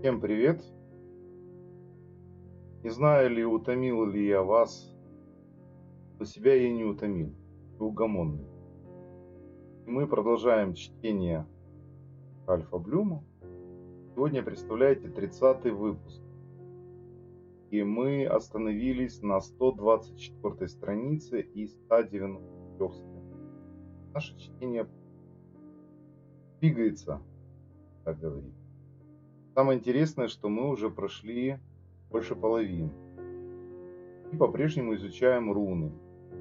Всем привет! Не знаю ли, утомил ли я вас, но себя я не утомил, неугомонный. И мы продолжаем чтение Альфа Блюма. Сегодня, представляете, 30-й выпуск. И мы остановились на 124 странице и 193 странице. Наше чтение двигается, так говорить. Самое интересное, что мы уже прошли больше половины. И по-прежнему изучаем руны.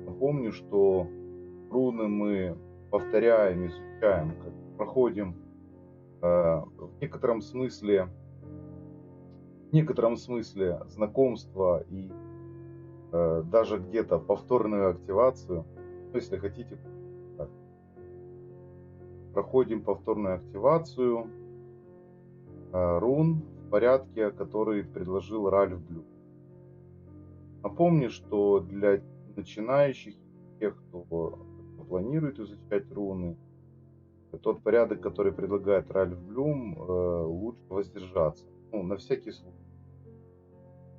Напомню, что руны мы повторяем, изучаем, как проходим в некотором смысле знакомство и даже где-то повторную активацию. Ну, если хотите, так. Проходим повторную активацию рун в порядке, который предложил Ральф Блюм. Напомню, что для начинающих, тех, кто планирует изучать руны, тот порядок, который предлагает Ральф Блюм, лучше воздержаться. Ну, на всякий случай.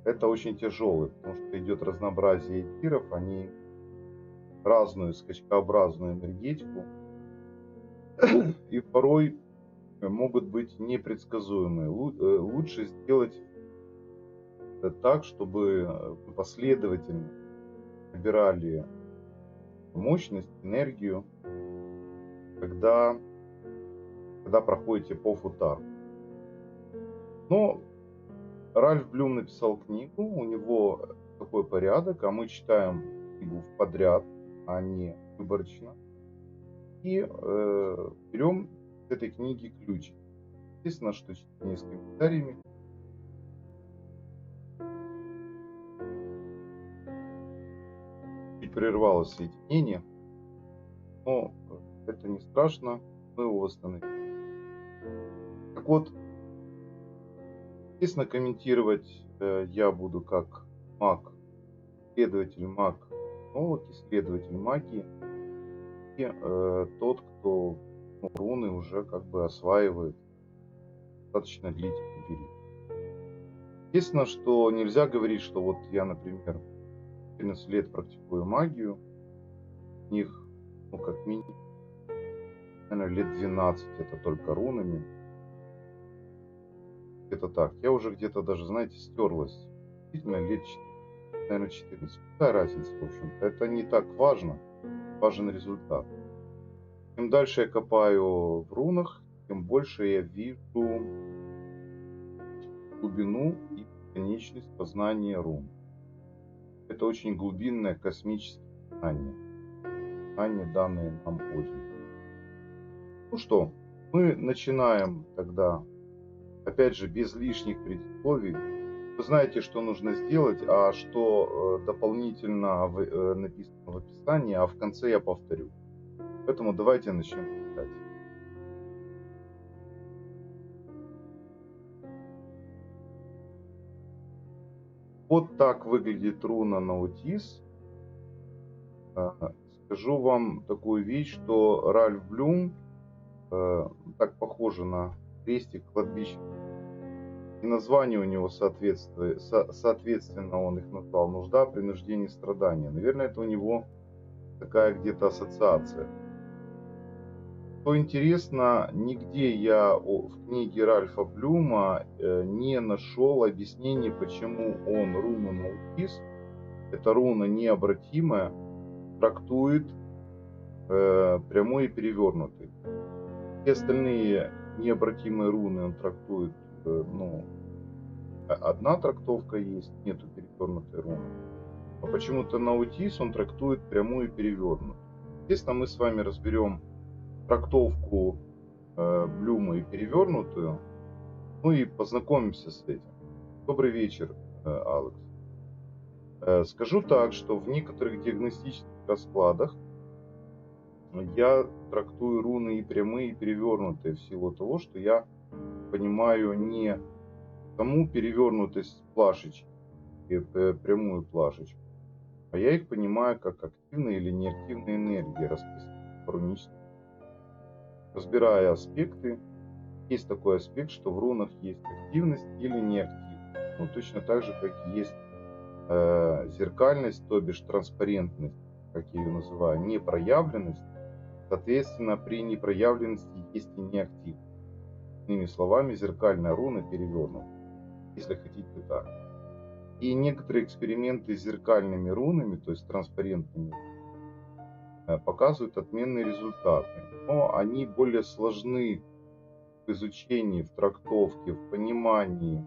Это очень тяжелый, потому что идет разнообразие эфиров, они разную скачкообразную энергетику и порой могут быть непредсказуемые. Лучше сделать так, чтобы вы последовательно набирали мощность, энергию, когда проходите по футару. Но Ральф Блюм написал книгу, у него такой порядок, а мы читаем книгу подряд, а не выборочно. И берем с этой книги ключ. Естественно, что чтение с комментариями. Чуть прервалось соединение, но это не страшно, мы его восстановим. Так вот, естественно, комментировать я буду как маг, исследователь маг, новок, исследователь магии, и тот, кто руны уже как бы осваивает достаточно длительный период. Естественно, что нельзя говорить, что вот я, например, 14 лет практикую магию, у них, ну, как минимум, наверное, лет 12 это только рунами. Где-то так. Я уже где-то даже, знаете, стерлась. Действительно, лет 4, наверное, 14. Какая разница, в общем-то? Это не так важно. Важен результат. Чем дальше я копаю в рунах, тем больше я вижу глубину и бесконечность познания рун. Это очень глубинное космическое знание. Знание, данные нам очень. Ну что, мы начинаем тогда, опять же, без лишних предисловий. Вы знаете, что нужно сделать, а что дополнительно написано в описании, а в конце я повторю. Поэтому давайте начнем читать. Вот так выглядит руна Наутис. Скажу вам такую вещь, что Ральф Блюм так похоже на крестик кладбища. И название у него соответственно он их назвал: нужда, принуждение, страдания. Наверное, это у него такая где-то ассоциация. Что интересно, нигде я в книге Ральфа Блюма не нашел объяснений, почему он руну Наутис, эта руна необратимая, трактует прямой и перевернутый. Все остальные необратимые руны он трактует, одна трактовка есть, нету перевернутой руны. А почему-то Наутис он трактует прямую и перевернутую. Естественно, мы с вами разберем трактовку Блюма и перевернутую, ну и познакомимся с этим. Добрый вечер, Алекс. Скажу так, что в некоторых диагностических раскладах я трактую руны и прямые, и перевернутые в силу того, что я понимаю не саму перевернутость плашечки, прямую плашечку, а я их понимаю как активные или неактивные энергии, расписанные по руническим. Разбирая аспекты, есть такой аспект, что в рунах есть активность или неактивность. Ну, точно так же, как есть зеркальность, то бишь транспарентность, как я ее называю, непроявленность. Соответственно, при непроявленности есть и неактивность. Иными словами, зеркальная руна перевернута, если хотите так. И некоторые эксперименты с зеркальными рунами, то есть транспарентными, показывают отменные результаты. Но они более сложны в изучении, в трактовке, в понимании.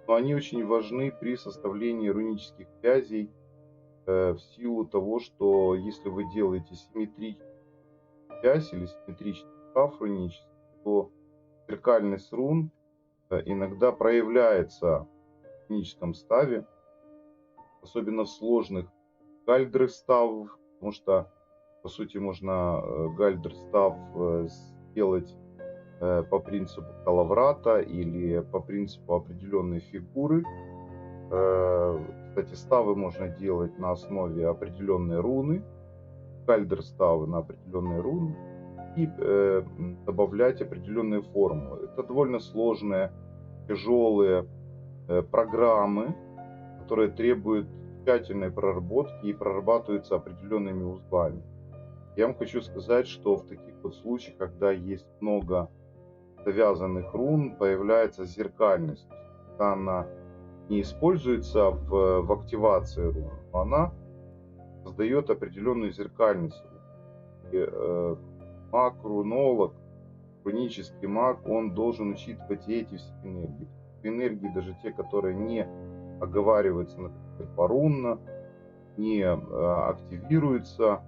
Но они очень важны при составлении рунических вязей в силу того, что если вы делаете симметричную вязь или симметричный став рунический, то зеркальность рун иногда проявляется в руническом ставе, особенно в сложных гальдры ставов, потому что, по сути, можно гальдр став сделать по принципу Калаврата или по принципу определенной фигуры. Кстати, ставы можно делать на основе определенной руны, гальдер ставы на определенные руны и добавлять определенные формулы. Это довольно сложные, тяжелые программы, которые требуют тщательной проработки и прорабатываются определенными узлами. Я вам хочу сказать, что в таких вот случаях, когда есть много завязанных рун, появляется зеркальность. Когда она не используется в активации рун, но она создает определенную зеркальность. И, маг-рунолог, рунический маг, он должен учитывать и эти все энергии. Энергии, даже те, которые не оговариваются, например, порунно, не активируются,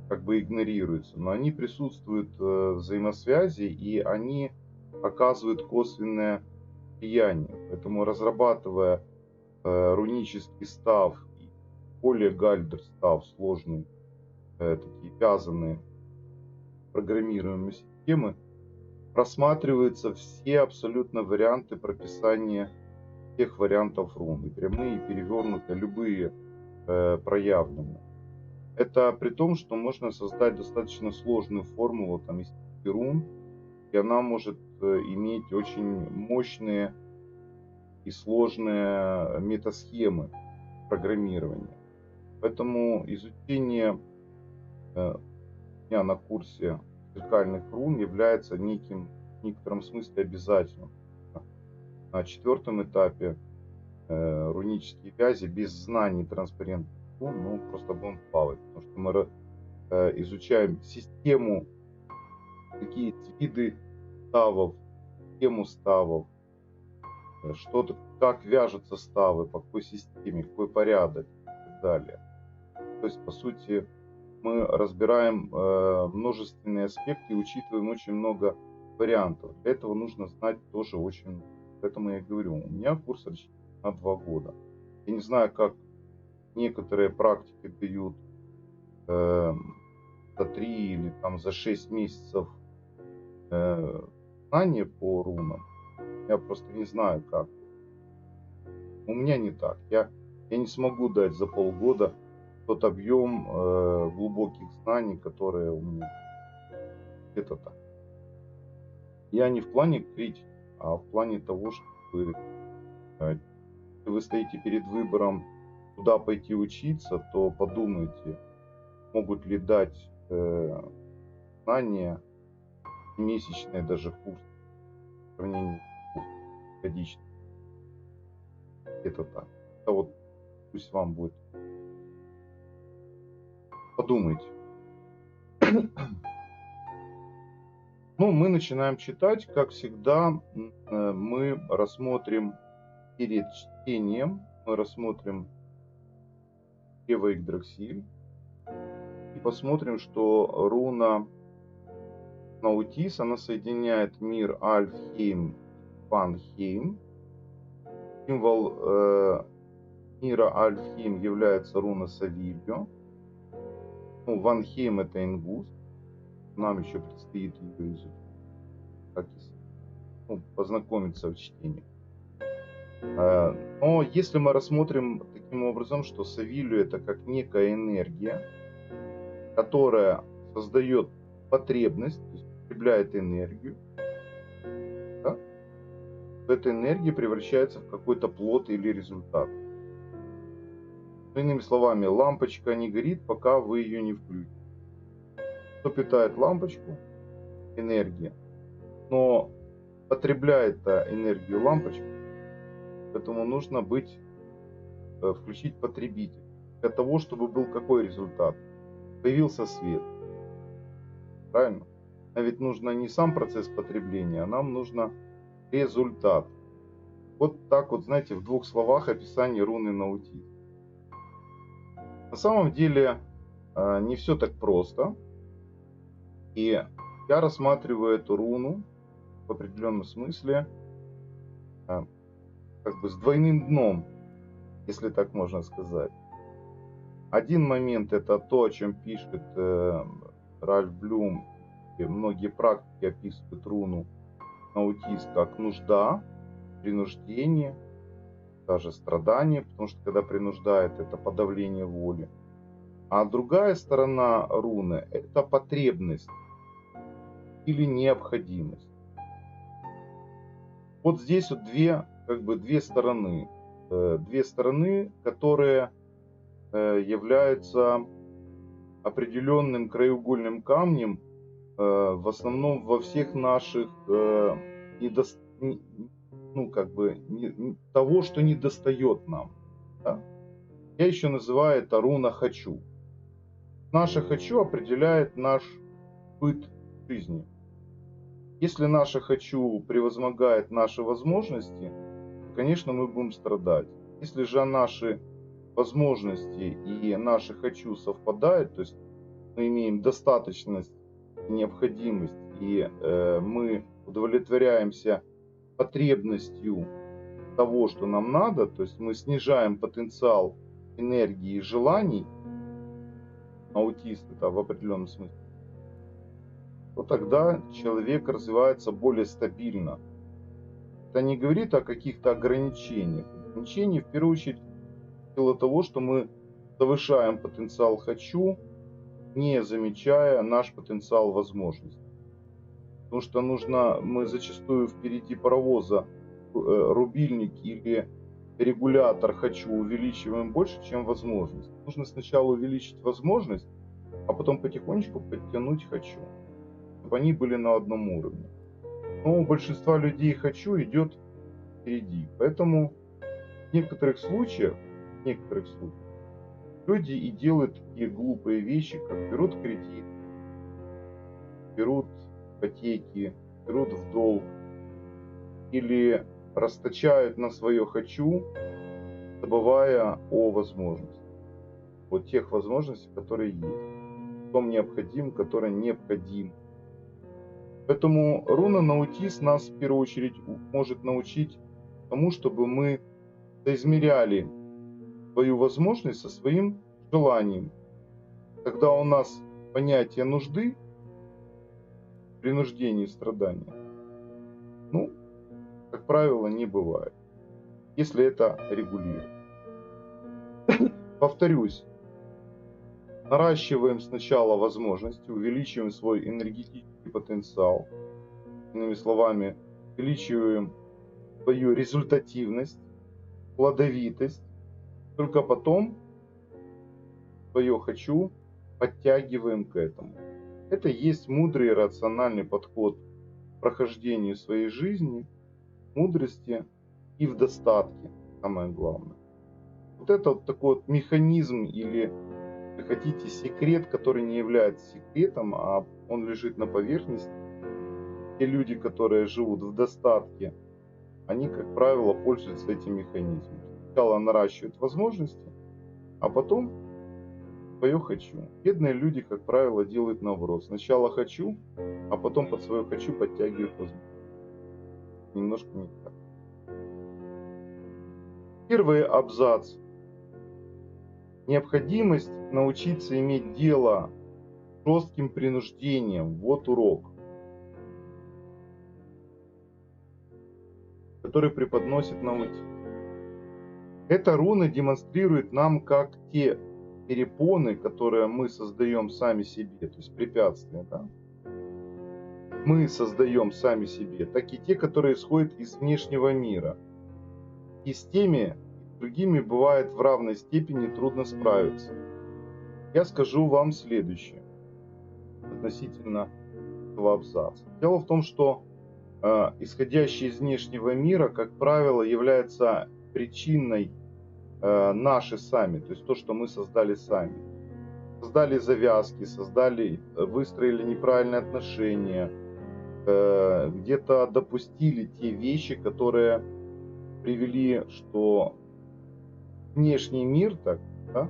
как бы игнорируются, но они присутствуют в взаимосвязи, и они оказывают косвенное влияние. Поэтому, разрабатывая рунический став и более гальдер став, сложные такие вязаные программируемые системы, просматриваются все абсолютно варианты прописания всех вариантов рун, и прямые, и перевернутые, любые проявленные. Это при том, что можно создать достаточно сложную формулу там, из 5 рун, и она может иметь очень мощные и сложные метасхемы программирования. Поэтому изучение у меня на курсе зеркальных рун является в некотором смысле обязательным. На 4-м этапе рунические вязи без знаний транспарентных рун, ну, просто будем плавать, потому что мы изучаем систему, какие виды ставов, систему ставов, что-то, как вяжутся ставы, по какой системе, какой порядок и так далее. То есть, по сути, мы разбираем множественные аспекты и учитываем очень много вариантов. Для этого нужно знать тоже очень много. Поэтому я и говорю, у меня курс рассчитан на 2 года. Я не знаю, как некоторые практики дают за 3 или там за 6 месяцев знания по рунам. Я просто не знаю, как. У меня не так. Я не смогу дать за полгода тот объем глубоких знаний, которые у меня. Это так. Я не в плане критики, а в плане того, что если вы стоите перед выбором, куда пойти учиться, то подумайте, могут ли дать знания месячные даже курс в сравнении с годичным. Это так. Это вот пусть вам будет. Подумайте. Ну, мы начинаем читать. Как всегда, мы рассмотрим перед чтением, мы рассмотрим Ева Игдрасиль и посмотрим, что руна Наутис, она соединяет мир Альфхейм и Ванхейм. Символ мира Альфхейм является руна Савильо. Ну, Ванхейм это ингус. Нам еще предстоит ее изучить, как познакомиться в чтении. Но если мы рассмотрим таким образом, что Савильо это как некая энергия, которая создает потребность, то есть потребляет энергию, да, то эта энергия превращается в какой-то плод или результат. Иными словами, лампочка не горит, пока вы ее не включите. Что питает лампочку? Энергия. Но потребляет энергию лампочка, поэтому нужно включить потребитель. Для того, чтобы был какой результат? Появился свет. Правильно? А ведь нужно не сам процесс потребления, а нам нужно результат. Вот так вот, знаете, в двух словах описание руны наутиз. На самом деле не все так просто. И я рассматриваю эту руну в определенном смысле как бы с двойным дном, если так можно сказать. Один момент — это то, о чем пишет Ральф Блюм, и многие практики описывают руну наутиз как нужда, принуждение, даже страдание, потому что когда принуждает, это подавление воли. А другая сторона руны — это потребность или необходимость. Вот здесь вот две стороны, которые являются определенным краеугольным камнем в основном во всех наших того, что недостает нам. Да? Я еще называю это руна «хочу». Наше «хочу» определяет наш быт жизни. Если наше «хочу» превозмогает наши возможности, то, конечно, мы будем страдать. Если же наши возможности и наши «хочу» совпадают, то есть мы имеем достаточность, необходимость, и мы удовлетворяемся потребностью того, что нам надо, то есть мы снижаем потенциал энергии и желаний, аутисты в определенном смысле, то тогда человек развивается более стабильно. Это не говорит о каких-то ограничениях. Ограничения в первую очередь в силу того, что мы завышаем потенциал «хочу», не замечая наш потенциал возможностей. Потому что мы зачастую впереди паровоза рубильник или регулятор «хочу» увеличиваем больше, чем возможность. Нужно сначала увеличить возможность, а потом потихонечку подтянуть «хочу», чтобы они были на одном уровне. Но у большинства людей «хочу» идет впереди. Поэтому в некоторых случаях люди и делают такие глупые вещи, как берут кредит, берут ипотеки, берут в долг или расточают на свое «хочу», забывая о возможностях, о тех возможностях, которые есть, о том необходимом, которое необходимо. Поэтому руна наутиз нас в первую очередь может научить тому, чтобы мы соизмеряли свою возможность со своим желанием. Когда у нас понятие нужды, принуждения и страдания, как правило, не бывает, если это регулировать. Повторюсь, наращиваем сначала возможности, увеличиваем свой энергетический потенциал, иными словами, увеличиваем свою результативность, плодовитость, только потом свое «хочу» подтягиваем к этому. Это и есть мудрый и рациональный подход к прохождению своей жизни, мудрости и в достатке, самое главное. Вот это вот такой вот механизм или, если хотите, секрет, который не является секретом, а он лежит на поверхности. Те люди, которые живут в достатке, они, как правило, пользуются этим механизмом. Сначала наращивают возможности, а потом свое «хочу». Бедные люди, как правило, делают наоборот. Сначала «хочу», а потом под свое «хочу» подтягивают возможности. Немножко не так. Первый абзац. Необходимость научиться иметь дело с жестким принуждением. Вот урок, который преподносит наутиз. Эта руна демонстрирует нам, как те перепоны, которые мы создаем сами себе, то есть препятствия, мы создаем сами себе, так и те, которые исходят из внешнего мира. И с теми, и с другими бывает в равной степени трудно справиться. Я скажу вам следующее относительно этого абзаца. Дело в том, что исходящий из внешнего мира, как правило, является причиной наши сами, то есть то, что мы создали сами. Создали завязки, выстроили неправильные отношения, где-то допустили те вещи, которые привели, что внешний мир так, да,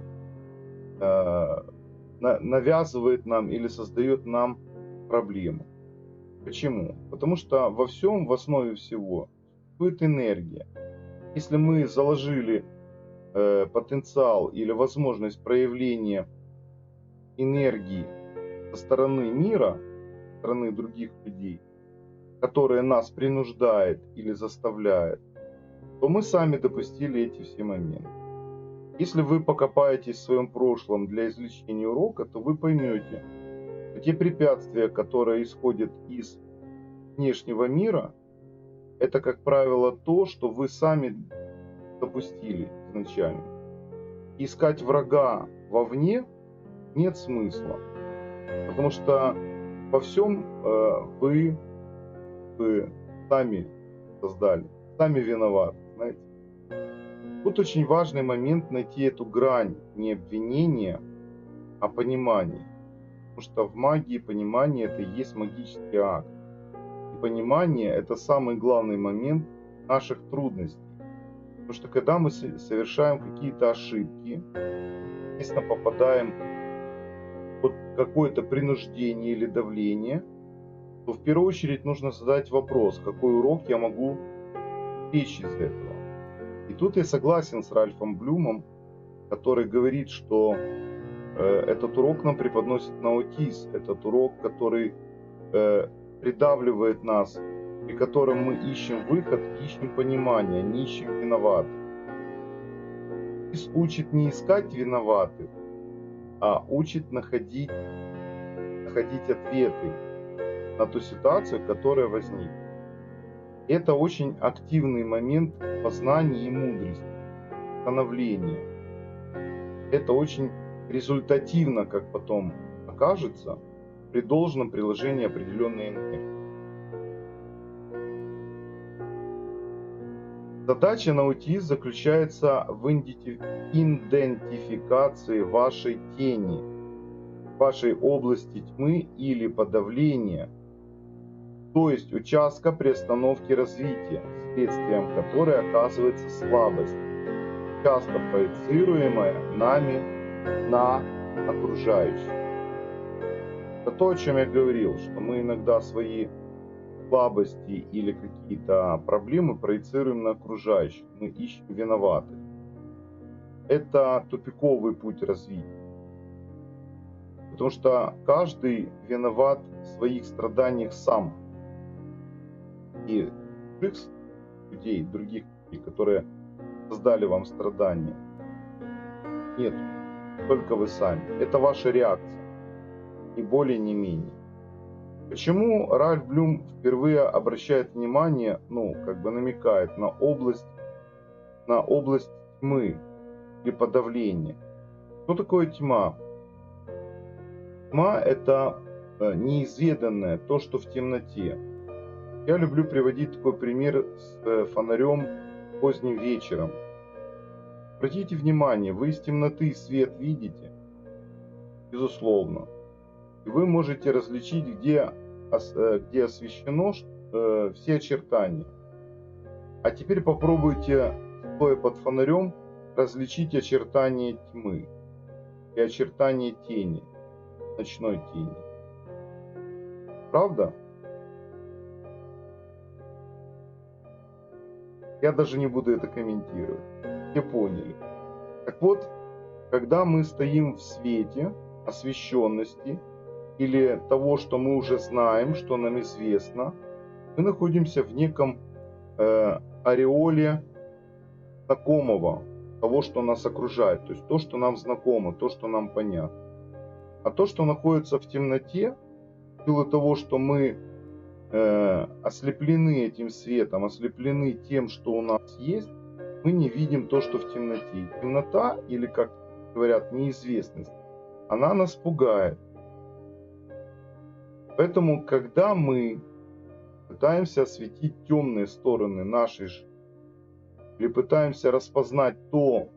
навязывает нам или создает нам проблему. Почему? Потому что во всем, в основе всего, существует энергия. Если мы заложили потенциал или возможность проявления энергии со стороны мира, со стороны других людей, которая нас принуждает или заставляет, то мы сами допустили эти все моменты. Если вы покопаетесь в своем прошлом для извлечения урока, то вы поймете, что те препятствия, которые исходят из внешнего мира, это, как правило, то, что вы сами допустили изначально. Искать врага вовне нет смысла, потому что во всем вы сами создали, сами виноваты, знаете. Тут очень важный момент найти эту грань не обвинения, а понимания. Потому что в магии понимание это и есть магический акт. И понимание это самый главный момент наших трудностей. Потому что когда мы совершаем какие-то ошибки, естественно, попадаем под какое-то принуждение или давление, то в первую очередь нужно задать вопрос, какой урок я могу извлечь из этого. И тут я согласен с Ральфом Блюмом, который говорит, что этот урок нам преподносит Наутиз, этот урок, который придавливает нас, при котором мы ищем выход, ищем понимание, не ищем виноватых. Наутиз учит не искать виноватых, а учит находить ответы на ту ситуацию, которая возникла. Это очень активный момент познания и мудрости, становления. Это очень результативно, как потом окажется, при должном приложении определенной энергии. Задача Наутиз заключается в идентификации вашей тени, вашей области тьмы или подавления, то есть участка приостановки развития, следствием которой оказывается слабость, часто проецируемая нами на окружающих. Это то, о чем я говорил, что мы иногда свои слабости или какие-то проблемы проецируем на окружающих, мы ищем виноватых. Это тупиковый путь развития. Потому что каждый виноват в своих страданиях сам. И других людей, которые создали вам страдания, нет, только вы сами. Это ваша реакция, ни более, ни менее. Почему Ральф Блюм впервые обращает внимание, намекает на область тьмы или подавления? Что такое тьма? Тьма – это неизведанное, то, что в темноте. Я люблю приводить такой пример с фонарем поздним вечером. Обратите внимание, вы из темноты свет видите? Безусловно. И вы можете различить, где освещено все очертания. А теперь попробуйте, стоя под фонарем, различить очертания тьмы и очертания тени, ночной тени. Правда? Я даже не буду это комментировать. Все поняли. Так вот, когда мы стоим в свете, освещенности или того, что мы уже знаем, что нам известно, мы находимся в неком ореоле знакомого, того, что нас окружает, то есть то, что нам знакомо, то, что нам понятно. А то, что находится в темноте, в силу того, что мы ослеплены этим светом, ослеплены тем, что у нас есть, мы не видим то, что в темноте. Темнота, или, как говорят, неизвестность, она нас пугает. Поэтому, когда мы пытаемся осветить темные стороны нашей жизни, или пытаемся распознать то,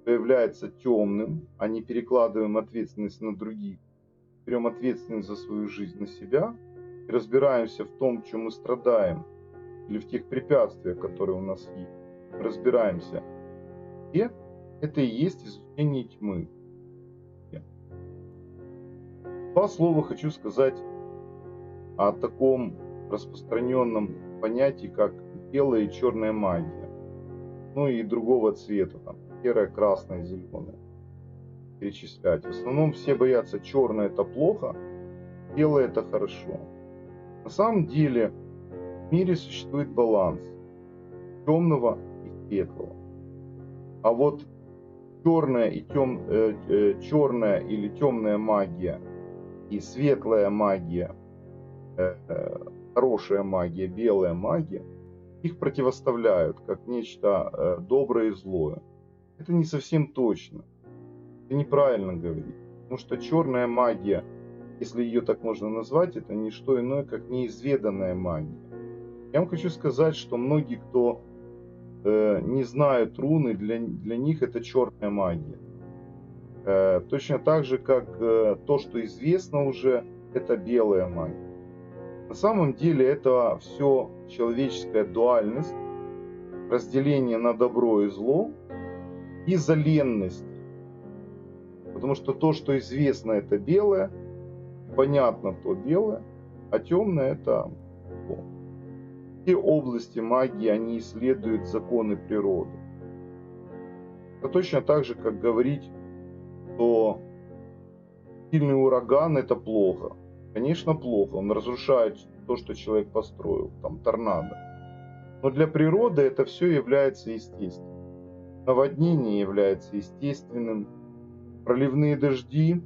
что является темным, а не перекладываем ответственность на других, берем ответственность за свою жизнь на себя, и разбираемся в том, в чем мы страдаем, или в тех препятствиях, которые у нас есть, разбираемся, и это и есть изучение тьмы. Два слова хочу сказать о таком распространенном понятии, как белая и черная магия. Ну и другого цвета, там, серая, красная, зеленая. Перечислять. В основном все боятся, черное это плохо, белое это хорошо. На самом деле в мире существует баланс темного и светлого. А вот черная или темная магия и светлая магия, хорошая магия, белая магия, их противоставляют как нечто доброе и злое. Это не совсем точно. Это неправильно говорить. Потому что черная магия, если ее так можно назвать, это не что иное, как неизведанная магия. Я вам хочу сказать, что многие, кто не знают руны, для них это черная магия. Точно так же, как то, что известно уже, это белая магия. На самом деле это все человеческая дуальность, разделение на добро и зло, из-за ленности. Потому что то, что известно, это белое, понятно, то белое, а темное это зло. Все области магии, они исследуют законы природы. Это точно так же, как говорить, что сильный ураган это плохо. Конечно, плохо, он разрушает то, что человек построил, там торнадо. Но для природы это все является естественным. Наводнение является естественным, проливные дожди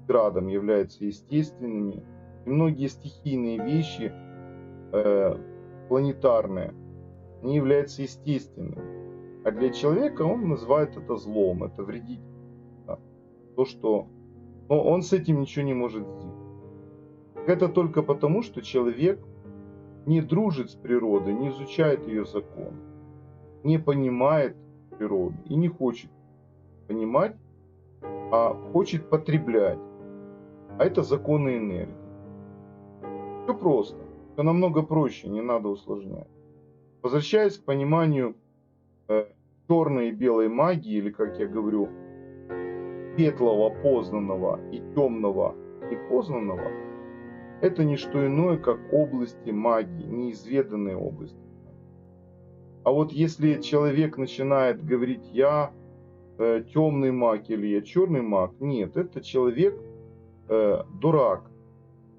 градом являются естественными. И многие стихийные вещи, планетарные, они являются естественными. А для человека он называет это злом, это вредитель. То, что... Но он с этим ничего не может сделать. Это только потому, что человек не дружит с природой, не изучает ее закон, не понимает природу и не хочет понимать, а хочет потреблять. А это законы энергии. Все просто. Все намного проще, не надо усложнять. Возвращаясь к пониманию черной и белой магии, или, как я говорю, светлого познанного и темного непознанного, это не что иное, как области магии, неизведанные области. А вот если человек начинает говорить, я темный маг или я черный маг, нет, это человек дурак.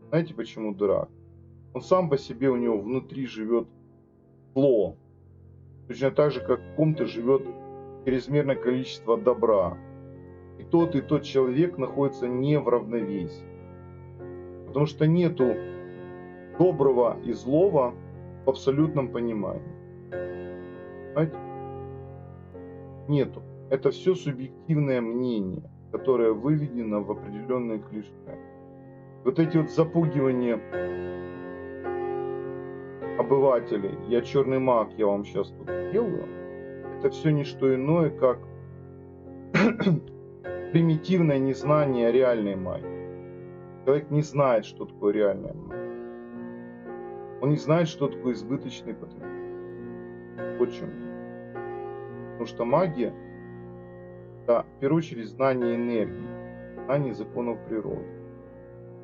Знаете почему дурак? Он сам по себе, у него внутри живет зло. Точно так же, как в ком-то живет чрезмерное количество добра. И тот человек находится не в равновесии. Потому что нету доброго и злого в абсолютном понимании. Понимаете? Нету. Это все субъективное мнение, которое выведено в определенные клише. Вот эти вот запугивания обывателей, я черный маг, я вам сейчас тут делаю, это все не что иное, как примитивное незнание реальной магии. Человек не знает, что такое реальная магия. Он не знает, что такое избыточный потенциал. Вот в чем дело. Потому что магия – это, в первую очередь, знание энергии, знание законов природы.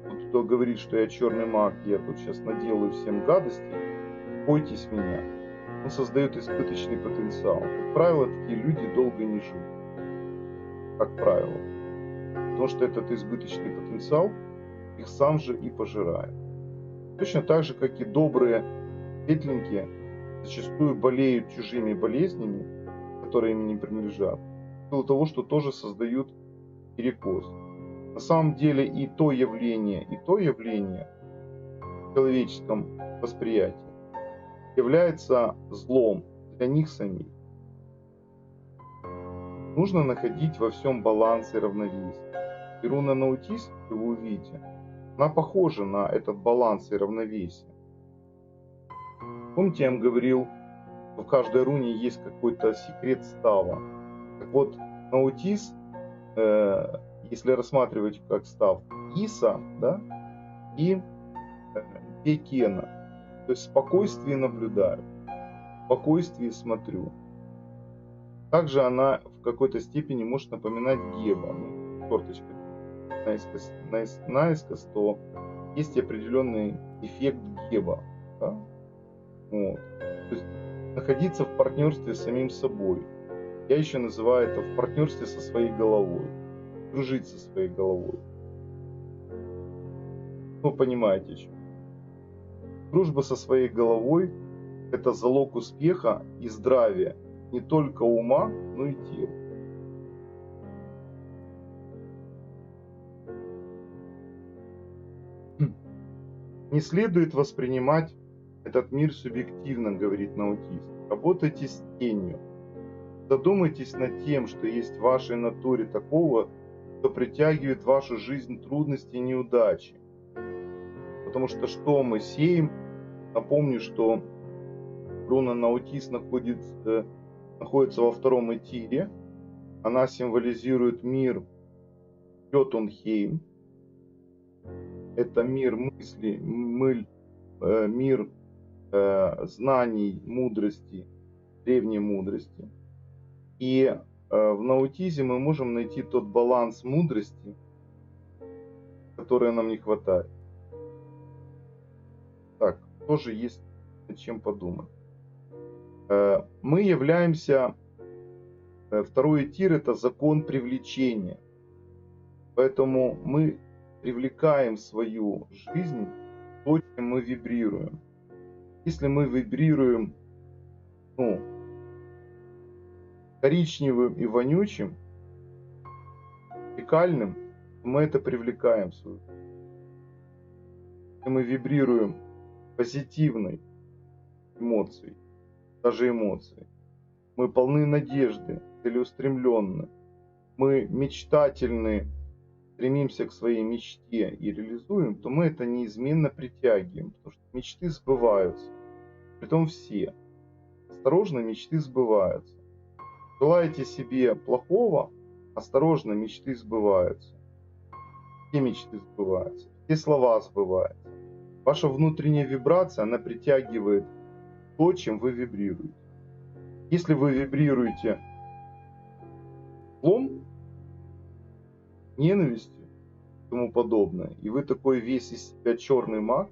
Тот, кто говорит, что я черный маг, я тут сейчас наделаю всем гадостей, бойтесь меня. Он создает избыточный потенциал. Как правило, такие люди долго не живут. Как правило. Потому что этот избыточный потенциал их сам же и пожирает. Точно так же, как и добрые светленькие зачастую болеют чужими болезнями, которые им не принадлежат, в силу того, что тоже создают перекос. На самом деле и то явление, в человеческом восприятии является злом для них самих. Нужно находить во всем баланс и равновесие. И руна Наутис, вы увидите, она похожа на этот баланс и равновесие. Помните, я вам говорил, что в каждой руне есть какой-то секрет става. Так вот, Наутис, если рассматривать как став Иса, да, и Пекена, то есть спокойствие наблюдаю, спокойствие смотрю. Также она в какой-то степени может напоминать Геба. Ну, черточка наискось, то есть определенный эффект Геба. Да? Вот. То есть находиться в партнерстве с самим собой. Я еще называю это в партнерстве со своей головой. Дружить со своей головой. Ну, понимаете, что? Дружба со своей головой – это залог успеха и здравия не только ума, но и тела. Не следует воспринимать этот мир субъективно, говорит Наутис. Работайте с тенью. Задумайтесь над тем, что есть в вашей натуре такого, что притягивает в вашу жизнь трудности и неудачи. Потому что мы сеем? Напомню, что руна Наутис находится во втором этире. Она символизирует мир Йотунхейм. Это мир мысли, мир знаний, мудрости, древней мудрости. И в Наутизе мы можем найти тот баланс мудрости, который нам не хватает. Так, тоже есть над чем подумать. Мы являемся, второй этир – это закон привлечения. Поэтому мы привлекаем в свою жизнь то, чем мы вибрируем. Если мы вибрируем коричневым и вонючим, фекальным, то мы это привлекаем в свою жизнь. Если мы вибрируем позитивной эмоцией, даже эмоцией, мы полны надежды, целеустремленны, мы мечтательны, стремимся к своей мечте и реализуем, то мы это неизменно притягиваем, потому что мечты сбываются. Притом все. Осторожно, мечты сбываются. Желаете себе плохого, осторожно, мечты сбываются. Все мечты сбываются, все слова сбываются. Ваша внутренняя вибрация, она притягивает то, чем вы вибрируете. Если вы вибрируете злом, ненавистью и тому подобное, и вы такой весь из себя черный маг,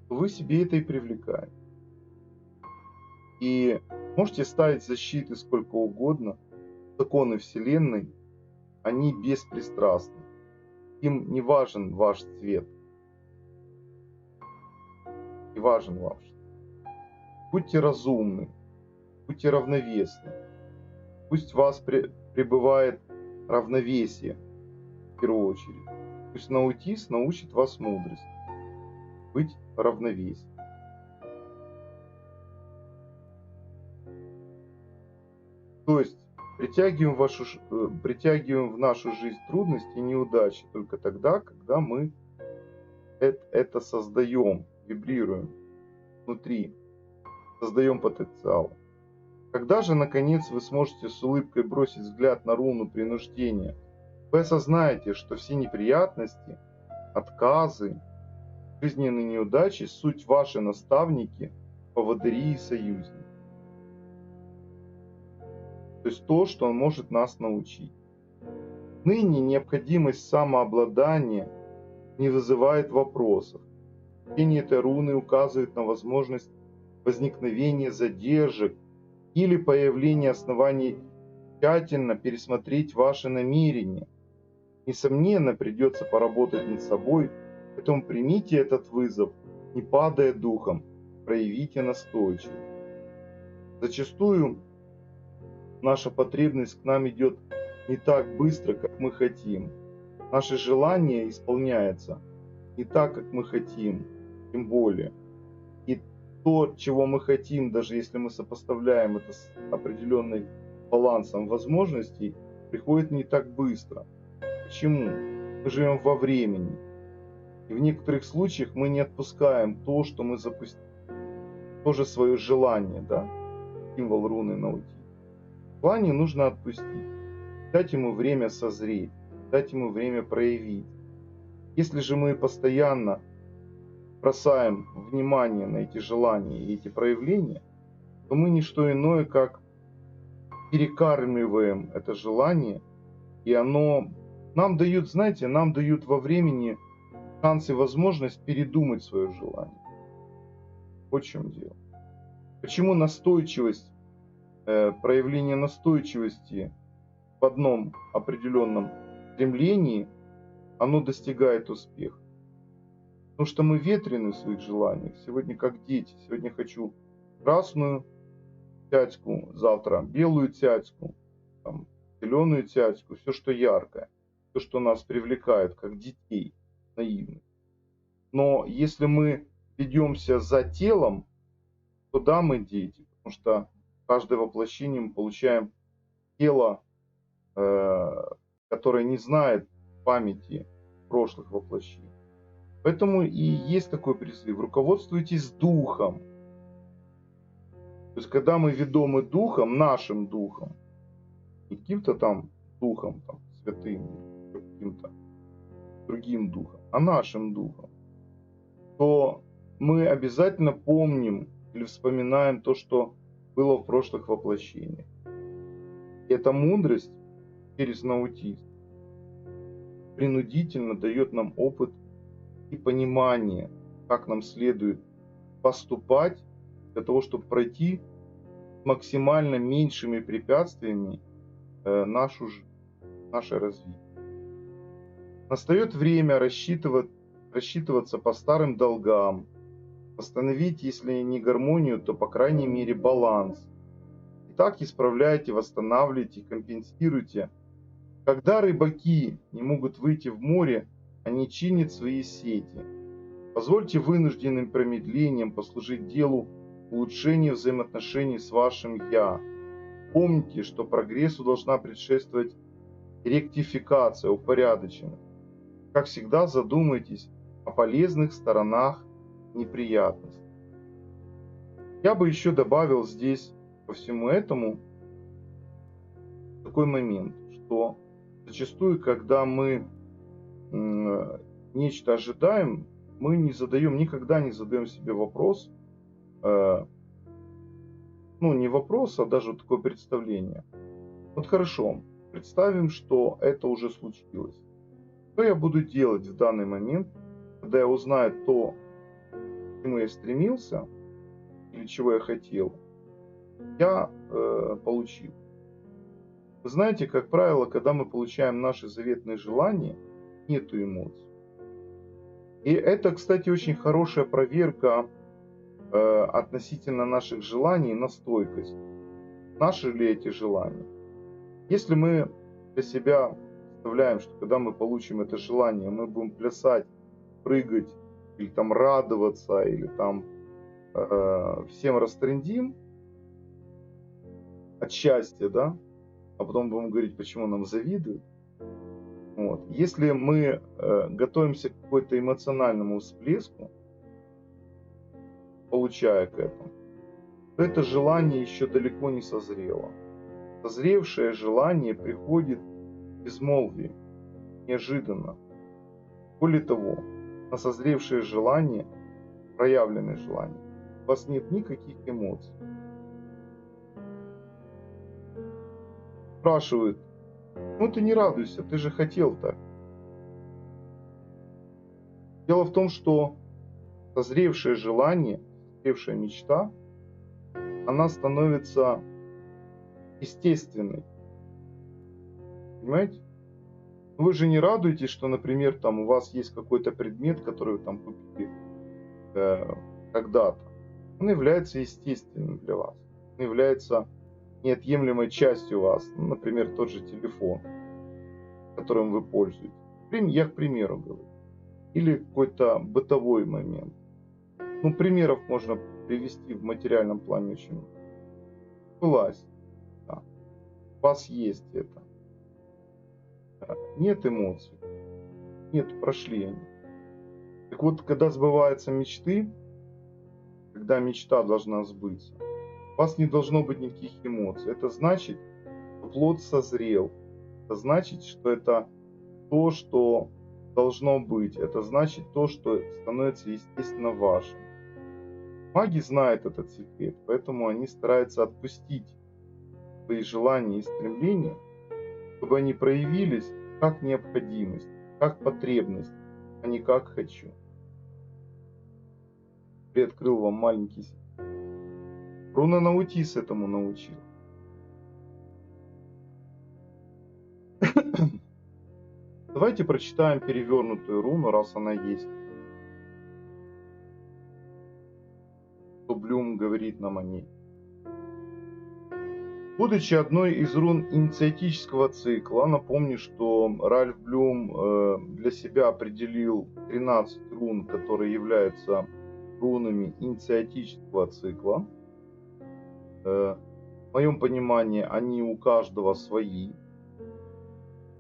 то вы себе это и привлекаете. И можете ставить защиты сколько угодно, законы Вселенной, они беспристрастны. Им не важен ваш цвет. Не важен ваш. Будьте разумны, будьте равновесны. Пусть в вас пребывает равновесие, в первую очередь. Пусть Наутис научит вас мудрости. Быть в равновесии. То есть притягиваем в нашу жизнь трудности и неудачи только тогда, когда мы это создаем, вибрируем внутри, создаем потенциал. Когда же, наконец, вы сможете с улыбкой бросить взгляд на руну принуждения, вы осознаете, что все неприятности, отказы, жизненные неудачи – суть ваши наставники, поводыри и союзники. То есть то, что он может нас научить. Ныне необходимость самообладания не вызывает вопросов. Чтение этой руны указывает на возможность возникновения задержек или появления оснований тщательно пересмотреть ваши намерения. Несомненно, придется поработать над собой, поэтому примите этот вызов, не падая духом, проявите настойчивость. Зачастую наша потребность к нам идет не так быстро, как мы хотим. Наше желание исполняется не так, как мы хотим. тем более. И то, чего мы хотим, даже если мы сопоставляем это с определенным балансом возможностей, приходит не так быстро. Почему? Мы живем во времени. И в некоторых случаях мы не отпускаем то, что мы запустили. Тоже свое желание, да? Символ руны наути. Желание нужно отпустить. Дать ему время созреть. Дать ему время проявить. Если же мы постоянно бросаем внимание на эти желания и эти проявления, то мы не что иное, как перекармливаем это желание, и оно нам дают, знаете, нам дают во времени шанс и возможность передумать свое желание. Вот в чем дело. Почему настойчивость, проявление настойчивости в одном определенном стремлении, оно достигает успеха? Потому что мы ветрены в своих желаниях. Сегодня как дети. Сегодня хочу красную тятьку, завтра белую тятьку, там, зеленую тятьку, все, что яркое, все, что нас привлекает, как детей наивных. Но если мы ведемся за телом, то да, мы дети, потому что каждое воплощение мы получаем тело, которое не знает памяти прошлых воплощений. Поэтому и есть такой призыв: руководствуйтесь духом. То есть, когда мы ведомы духом, нашим духом, не каким-то там духом, там, святым, каким-то другим духом, а нашим духом, то мы обязательно помним или вспоминаем то, что было в прошлых воплощениях. И эта мудрость через наутизм принудительно дает нам опыт и понимание, как нам следует поступать для того, чтобы пройти максимально меньшими препятствиями нашу жизнь, наше развитие. Настает время рассчитываться по старым долгам, восстановить, если не гармонию, то по крайней мере баланс. И так исправляйте, восстанавливайте, компенсируйте. Когда рыбаки не могут выйти в море, они чинят свои сети. Позвольте вынужденным промедлением послужить делу улучшения взаимоотношений с вашим «я». Помните, что прогрессу должна предшествовать ректификация, упорядоченность. Как всегда, задумайтесь о полезных сторонах неприятностей. Я бы еще добавил здесь ко всему этому такой момент, что зачастую, когда мы нечто ожидаем, мы никогда не задаем себе вопрос, не вопрос, а даже такое представление. Вот хорошо, представим, что это уже случилось. Что я буду делать в данный момент, когда я узнаю то, к чему я стремился, или чего я хотел, я получил. Вы знаете, как правило, когда мы получаем наши заветные желания, нету эмоций. И это, кстати, очень хорошая проверка относительно наших желаний на стойкость. Наши ли эти желания? Если мы для себя представляем, что когда мы получим это желание, мы будем плясать, прыгать, или там радоваться, или там всем растрындим от счастья, да, а потом будем говорить, почему нам завидуют. Вот. Если мы готовимся к какой-то эмоциональному всплеску, получая к этому, то это желание еще далеко не созрело. Созревшее желание приходит в безмолвии, неожиданно. Более того, на созревшее желание, проявленное желание, у вас нет никаких эмоций. Спрашивают: ну ты не радуйся, ты же хотел так. Дело в том, что созревшее желание, созревшая мечта, она становится естественной. Понимаете? Вы же не радуетесь, что, например, там у вас есть какой-то предмет, который вы там купили когда-то. Он является естественным для вас. Он является неотъемлемой частью вас. Например, тот же телефон, которым вы пользуетесь. Я к примеру говорю. Или какой-то бытовой момент. Ну, примеров можно привести в материальном плане очень много. Власть. Да. У вас есть это. Нет эмоций. Нет, прошли они. Так вот, когда сбываются мечты, когда мечта должна сбыться, у вас не должно быть никаких эмоций. Это значит, что плод созрел. Это значит, что это то, что должно быть. Это значит то, что становится естественно вашим. Маги знают этот секрет, поэтому они стараются отпустить свои желания и стремления, чтобы они проявились как необходимость, как потребность, а не как хочу. Приоткрыл вам маленький секрет. Руна Наутис этому научил. Давайте прочитаем перевернутую руну, раз она есть. Что Блюм говорит нам о ней. Будучи одной из рун инициатического цикла, напомню, что Ральф Блюм для себя определил 13 рун, которые являются рунами инициатического цикла. В моем понимании они у каждого свои.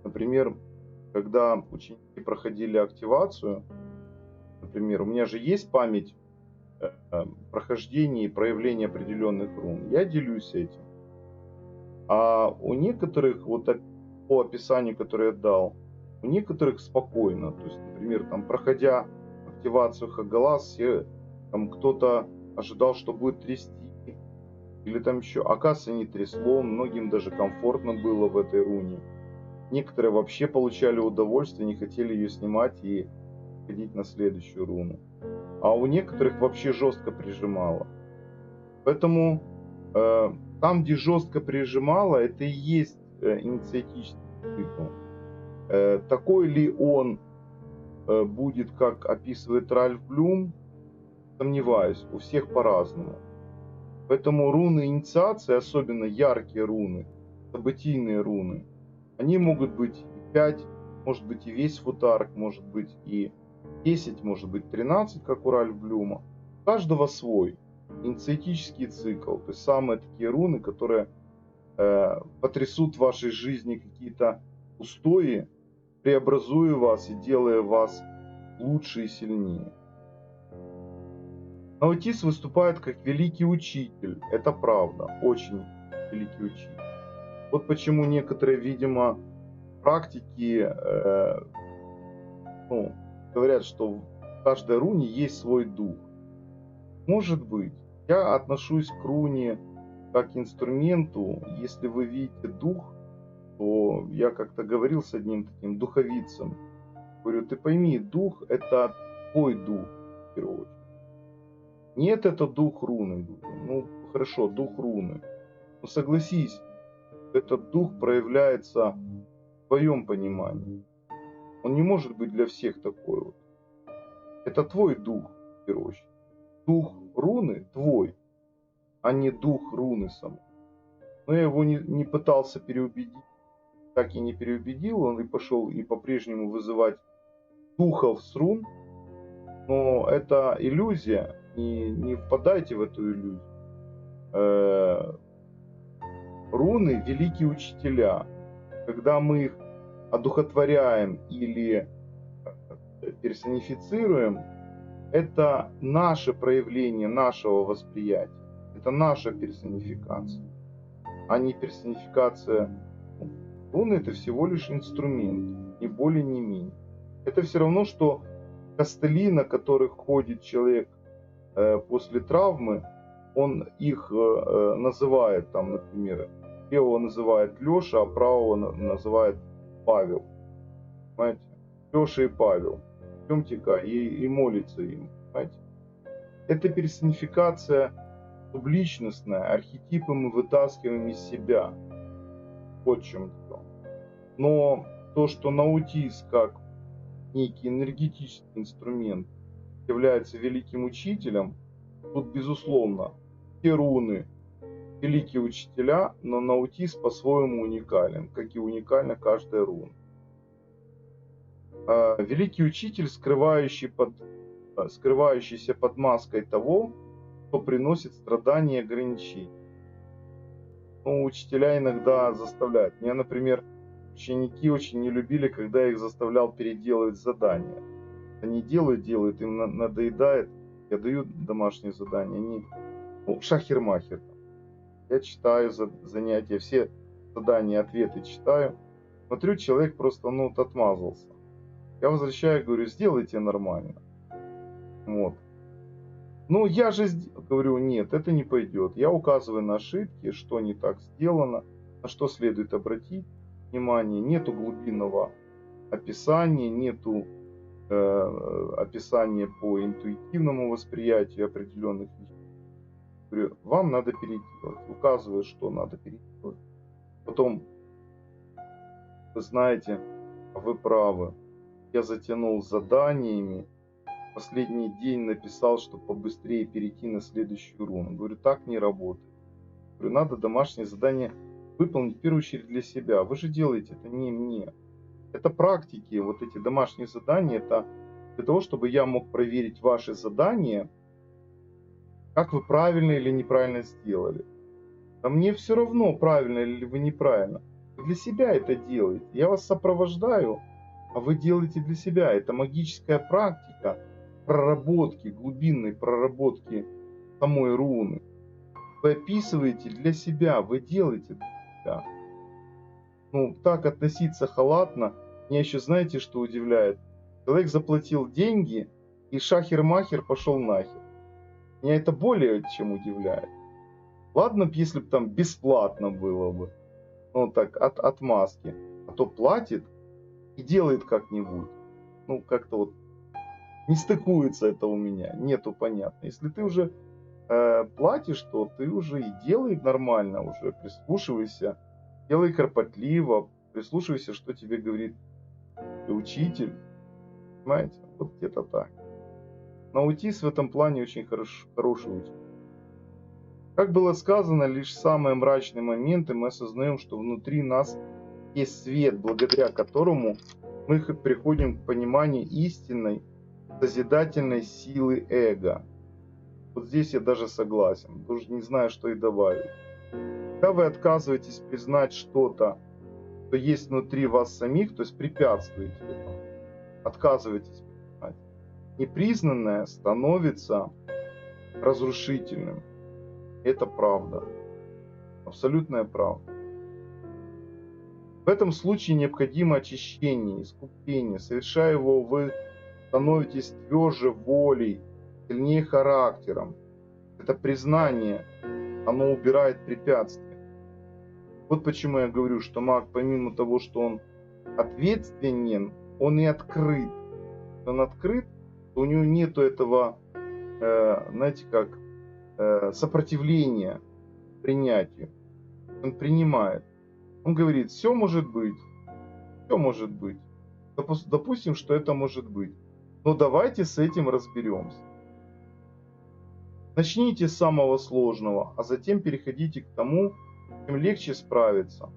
Например, когда ученики проходили активацию, например, у меня же есть память прохождения и проявления определенных рун. Я делюсь этим. А у некоторых, вот по описанию, которое я дал, у некоторых спокойно. То есть, например, там, проходя активацию Хагалас, там кто-то ожидал, что будет трясти. Или там еще, оказывается, не трясло. Многим даже комфортно было в этой руне. Некоторые вообще получали удовольствие, не хотели ее снимать и ходить на следующую руну. А у некоторых вообще жестко прижимало. Поэтому там, где жестко прижимало, это и есть инициатический цикл. Такой ли он будет, как описывает Ральф Блюм, сомневаюсь, у всех по-разному. Поэтому руны инициации, особенно яркие руны, событийные руны, они могут быть и 5, может быть и весь футарк, может быть и 10, может быть 13, как у Ральф Блюма. У каждого свой инициатический цикл, то есть самые такие руны, которые потрясут в вашей жизни какие-то устои, преобразуя вас и делая вас лучше и сильнее. Наутис выступает как великий учитель, это правда, очень великий учитель. Вот почему некоторые, видимо, практики говорят, что в каждой руне есть свой дух. Может быть, я отношусь к руне как к инструменту. Если вы видите дух, то я как-то говорил с одним таким духовицем. Говорю, ты пойми, дух это твой дух, в первую очередь. Нет, это дух руны. Ну, хорошо, дух руны. Но согласись, этот дух проявляется в твоем понимании. Он не может быть для всех такой вот. Это твой дух, в первую очередь. Дух руны твой, а не дух руны сам. Но я его не пытался переубедить. Так и не переубедил, он и пошел и по-прежнему вызывать духов с рун. Но это иллюзия, не впадайте в эту иллюзию. Руны – великие учителя. Когда мы их одухотворяем или персонифицируем, это наше проявление нашего восприятия. Это наша персонификация, а не персонификация. Руны – это всего лишь инструмент, ни более, ни менее. Это все равно, что костыли, на которых ходит человек после травмы, он их называет, там, например, левого называет Леша, а правого называет Павел. Понимаете? Леша и Павел. Идемте-ка и молится им. Понимаете? Это персонификация субличностная, архетипы мы вытаскиваем из себя. Вот в чем дело. Но то, что Наутис как некий энергетический инструмент является великим учителем, тут безусловно все руны великие учителя, но Наутис по-своему уникален, как и уникальна каждая руна. Великий учитель, скрывающий под скрывающийся под маской того, что приносит страдания и ограничения. Ну, учителя иногда заставляют. Меня, например, ученики очень не любили, когда я их заставлял переделывать задания. Они делают, им надоедает. Я даю домашние задания, они шахер-махер. Я читаю занятия, все задания, ответы читаю. Смотрю, человек просто отмазался. Я возвращаю, говорю, сделайте нормально. Вот. Ну, я же говорю, нет, это не пойдет. Я указываю на ошибки, что не так сделано, на что следует обратить внимание. Нету глубинного описания, нету описания по интуитивному восприятию определенных вещей. Говорю, вам надо переделать. Указываю, что надо переделать. Потом, вы знаете, вы правы. Я затянул с заданиями. Последний день написал, чтобы побыстрее перейти на следующую руну. Говорю, так не работает. Говорю, надо домашнее задание выполнить в первую очередь для себя. Вы же делаете это не мне. Это практики, вот эти домашние задания, это для того, чтобы я мог проверить ваши задания, как вы правильно или неправильно сделали. А мне все равно, правильно или вы неправильно. Вы для себя это делаете. Я вас сопровождаю, а вы делаете для себя. Это магическая практика проработки, глубинной проработки самой руны. Вы описываете для себя, вы делаете для себя. Ну, так относиться халатно, меня еще знаете, что удивляет? Человек заплатил деньги, и шахер-махер пошел нахер. Меня это более чем удивляет. Ладно, если бы там бесплатно было бы, ну так, от отмазки. А то платит и делает как-нибудь. Ну, как-то вот не стыкуется это у меня. Нету понятно. Если ты уже платишь, то ты уже и делай нормально, уже прислушивайся, делай кропотливо, прислушивайся, что тебе говорит учитель. Понимаете? Вот где-то так. Наутис в этом плане очень хороший учитель. Как было сказано, лишь в самые мрачные моменты мы осознаем, что внутри нас есть свет, благодаря которому мы приходим к пониманию истинной, созидательной силы эго. Вот здесь я даже согласен, даже не знаю, что и добавить. Когда вы отказываетесь признать что-то, что есть внутри вас самих, то есть препятствуете этому, отказываетесь признать, непризнанное становится разрушительным. Это правда. Абсолютная правда. В этом случае необходимо очищение, искупление. Совершая его, вы становитесь тверже волей, сильнее характером. Это признание, оно убирает препятствия. Вот почему я говорю, что маг, помимо того, что он ответственен, он и открыт. Он открыт, то у него нету этого, знаете, как сопротивления принятию. Он принимает. Он говорит, все может быть. Все может быть. Допустим, что это может быть. Но давайте с этим разберемся. Начните с самого сложного, а затем переходите к тому, чем легче справиться.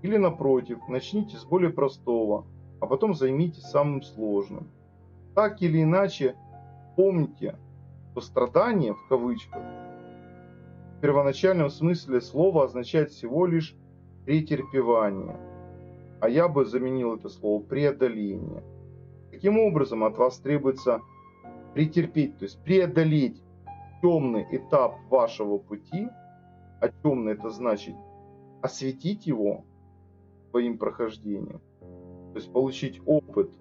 Или напротив, начните с более простого, а потом займитесь самым сложным. Так или иначе, помните, что страдание, в кавычках, в первоначальном смысле слова означает всего лишь претерпевание. А я бы заменил это слово преодоление. Таким образом, от вас требуется претерпеть, то есть преодолеть темный этап вашего пути. А темный это значит осветить его своим прохождением. То есть получить опыт,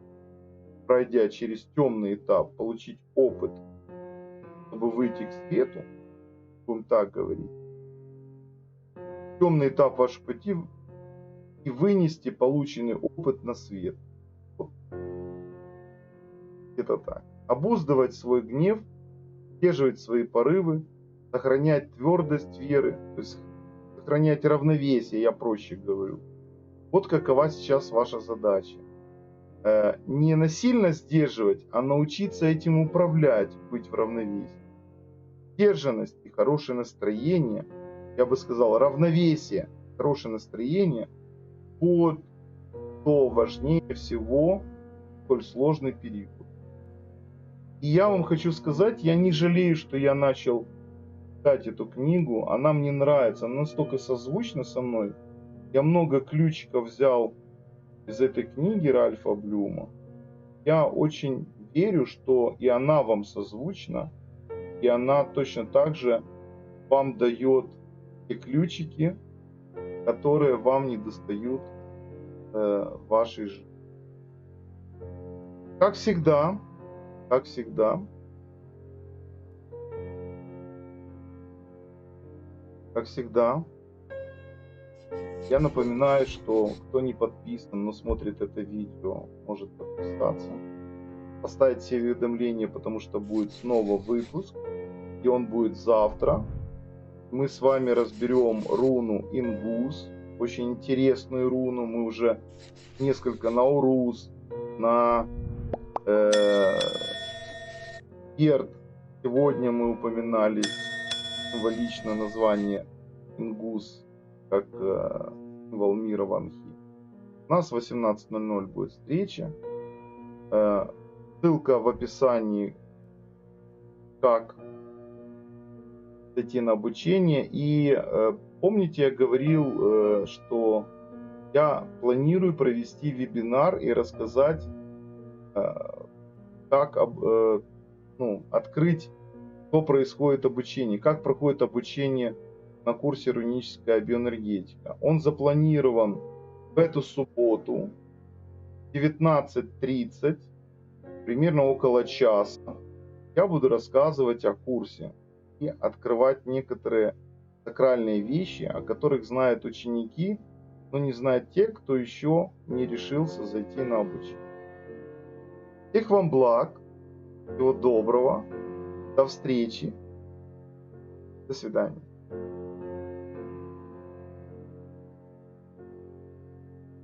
пройдя через темный этап, получить опыт, чтобы выйти к свету, будем так говорить. Темный этап вашего пути и вынести полученный опыт на свет. Вот. Это так. Обуздывать свой гнев, сдерживать свои порывы, сохранять твердость веры, то есть сохранять равновесие, я проще говорю. Вот какова сейчас ваша задача. Не насильно сдерживать, а научиться этим управлять, быть в равновесии. Сдержанность и хорошее настроение, я бы сказал, равновесие, хорошее настроение, вот что важнее всего в столь сложный период. И я вам хочу сказать, я не жалею, что я начал читать эту книгу. Она мне нравится, она настолько созвучна со мной. Я много ключиков взял из этой книги Ральфа Блюма. Я очень верю, что и она вам созвучна, и она точно так же вам дает те ключики, которые вам не достают в вашей жизни. Как всегда, как всегда, как всегда, я напоминаю, что кто не подписан, но смотрит это видео, может подписаться, поставить все уведомления, потому что будет снова выпуск, и он будет завтра. Мы с вами разберем руну Ингус, очень интересную руну. Мы уже несколько на Урус, на Керт. Сегодня мы упоминали символично название Ингус как символ мира в Анхи. У нас в 18:00 будет встреча. Ссылка в описании, как зайти на обучение. И помните, я говорил, что я планирую провести вебинар и рассказать, как открыть, что происходит обучение, как проходит обучение на курсе «Руническая биоэнергетика». Он запланирован в эту субботу в 19:30, примерно около часа. Я буду рассказывать о курсе и открывать некоторые сакральные вещи, о которых знают ученики, но не знают те, кто еще не решился зайти на обучение. Всех вам благ, всего доброго, до встречи, до свидания.